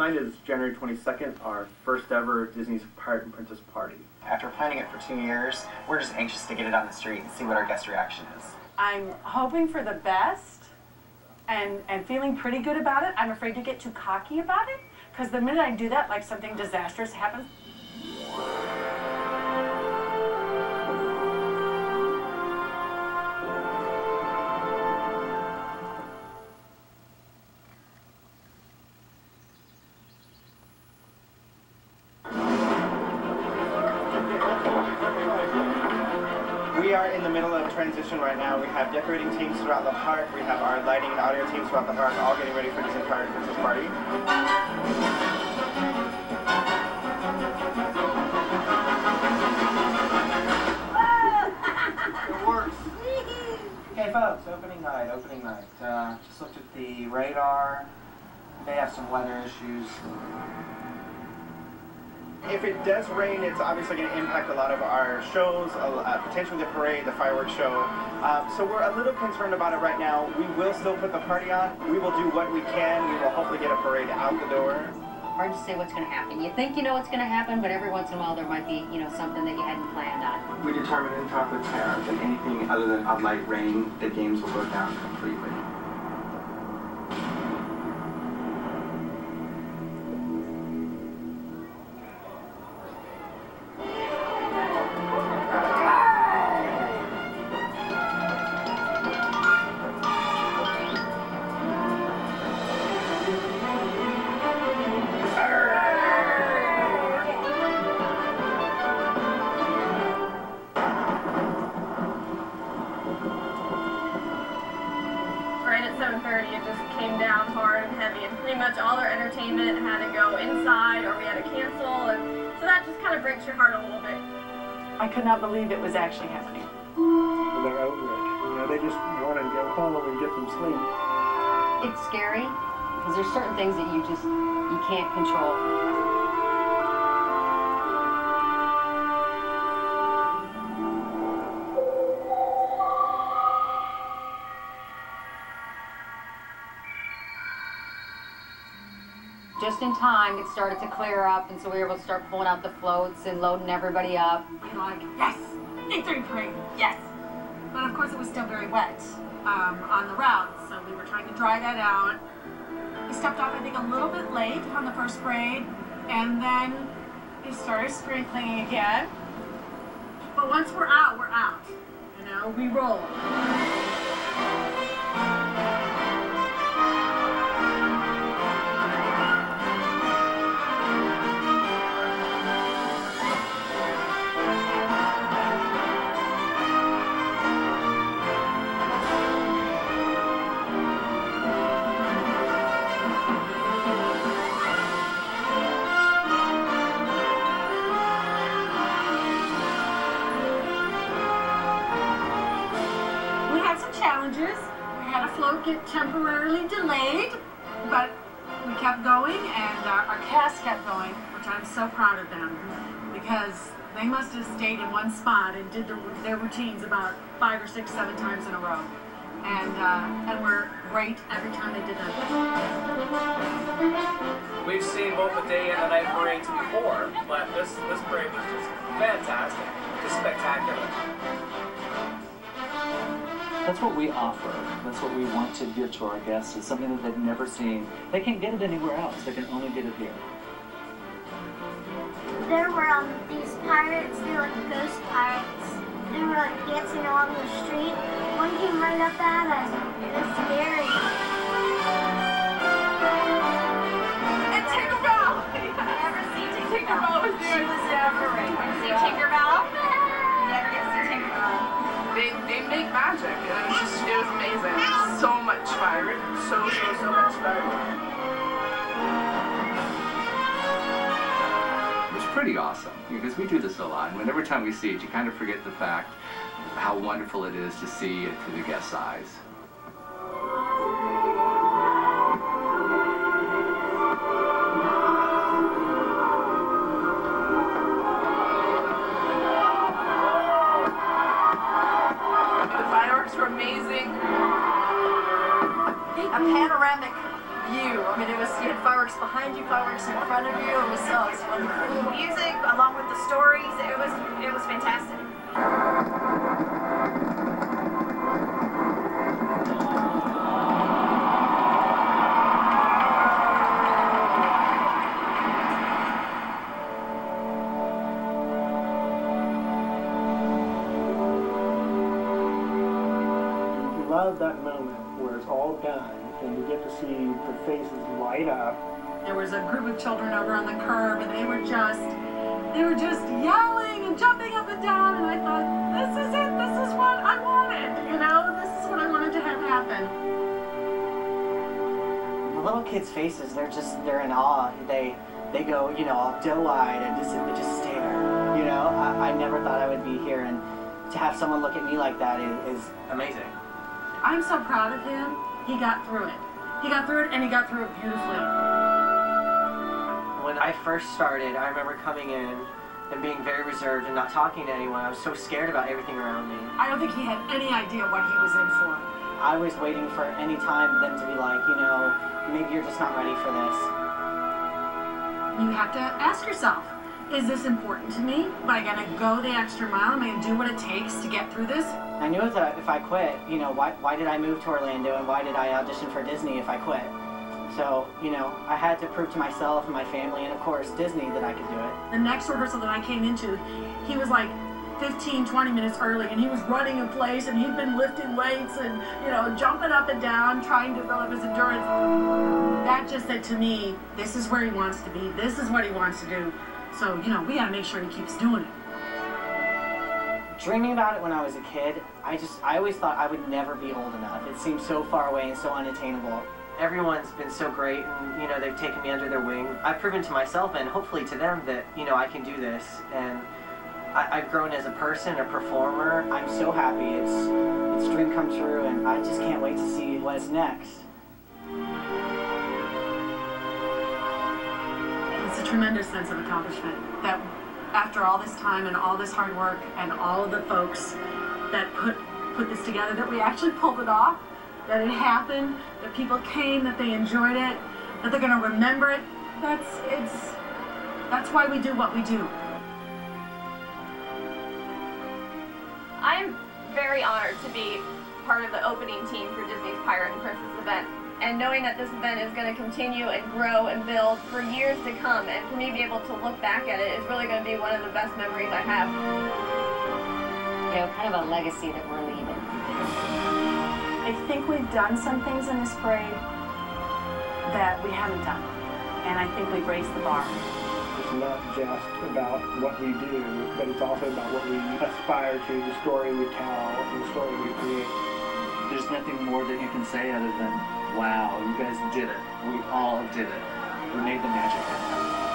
mind is January 22nd, our first ever Disney's Pirate and Princess Party. After planning it for 2 years, we're just anxious to get it on the street and see what our guest reaction is. I'm hoping for the best and feeling pretty good about it. I'm afraid to get too cocky about it, because the minute I do that, like something disastrous happens. We are in the middle of transition right now. We have decorating teams throughout the park. We have our lighting and audio teams throughout the park, all getting ready for Disney Pirate Princess Party. It works. Hey folks, opening night. Just looked at the radar. They have some weather issues. If it does rain, it's obviously going to impact a lot of our shows, potentially the parade, the fireworks show. So we're a little concerned about it right now. We will still put the party on. We will do what we can. We will hopefully get a parade out the door. Hard to say what's going to happen. You think you know what's going to happen, but every once in a while there might be, something that you hadn't planned on. We determined in talk with Tara that anything other than a light rain, the games will go down completely. It just came down hard and heavy, and pretty much all our entertainment had to go inside or we had to cancel, and so that just kind of breaks your heart a little bit. I could not believe it was actually happening. Well, they're over it. They just want to go home and get some sleep. It's scary because there's certain things that you can't control. Just in time, it started to clear up, and so we were able to start pulling out the floats and loading everybody up. You're like, yes, victory parade, yes. But of course it was still very wet on the route, so we were trying to dry that out. We stepped off, I think, a little bit late on the first parade, and then we started sprinkling again. But once we're out, we're out. We roll. We had a float get temporarily delayed, but we kept going, and our cast kept going, which I'm so proud of them, because they must have stayed in one spot and did their routines about 5 or 6, 7 times in a row, and were great every time they did that. We've seen both the day and the night parades before, but this parade was just fantastic, just spectacular. That's what we offer. That's what we want to give to our guests, is something that they've never seen. They can't get it anywhere else. They can only get it here. There were these pirates, they were like ghost pirates. They were like dancing along the street. One came right up at us. It was scary. And Tinkerbell! Never seen Tinkerbell was there. She was there for right. See Tinkerbell? Never get to see Tinkerbell. They make magic, and it was amazing. So much fire, so much fire. It's pretty awesome, because we do this a lot, and every time we see it, you kind of forget the fact how wonderful it is to see it through the guest's eyes. Were amazing. A panoramic view. I mean, you had fireworks behind you, fireworks in front of you. It was wonderful. Music, along with the stories, it was fantastic. Love that moment where it's all done and you get to see the faces light up. There was a group of children over on the curb, and they were just yelling and jumping up and down, and I thought, this is it, this is what I wanted, you know, this is what I wanted to have happen. The little kids' faces, they're in awe. They go, you know, all doe-eyed and just stare. You know, I never thought I would be here, and to have someone look at me like that is amazing. I'm so proud of him. He got through it. He got through it, and he got through it beautifully. When I first started, I remember coming in and being very reserved and not talking to anyone. I was so scared about everything around me. I don't think he had any idea what he was in for. I was waiting for any time them to be like, you know, maybe you're just not ready for this. You have to ask yourself, is this important to me? Am I going to go the extra mile? Am I going to do what it takes to get through this? I knew that if I quit, you know, why did I move to Orlando and why did I audition for Disney if I quit? So, you know, I had to prove to myself and my family and, of course, Disney that I could do it. The next rehearsal that I came into, he was like 15, 20 minutes early, and he was running in place, and he'd been lifting weights and, you know, jumping up and down, trying to develop his endurance. That just said to me, this is where he wants to be. This is what he wants to do. So, you know, we got to make sure he keeps doing it. Dreaming about it when I was a kid, I always thought I would never be old enough. It seemed so far away and so unattainable. Everyone's been so great, and, you know, they've taken me under their wing. I've proven to myself and hopefully to them that, you know, I can do this. And I've grown as a person, a performer. I'm so happy. It's a dream come true, and I just can't wait to see what's next. It's a tremendous sense of accomplishment that after all this time and all this hard work and all of the folks that put this together, that we actually pulled it off, that it happened, that people came, that they enjoyed it, that they're going to remember it. That's why we do what we do. I'm very honored to be part of the opening team for Disney's Pirate and Princess event. And knowing that this event is going to continue and grow and build for years to come, and for me to be able to look back at it is really going to be one of the best memories I have. You know, kind of a legacy that we're leaving. I think we've done some things in this parade that we haven't done, and I think we've raised the bar. It's not just about what we do, but it's also about what we aspire to, the story we tell, and the story we create. There's nothing more that you can say other than, wow, you guys did it. We all did it. We made the magic happen.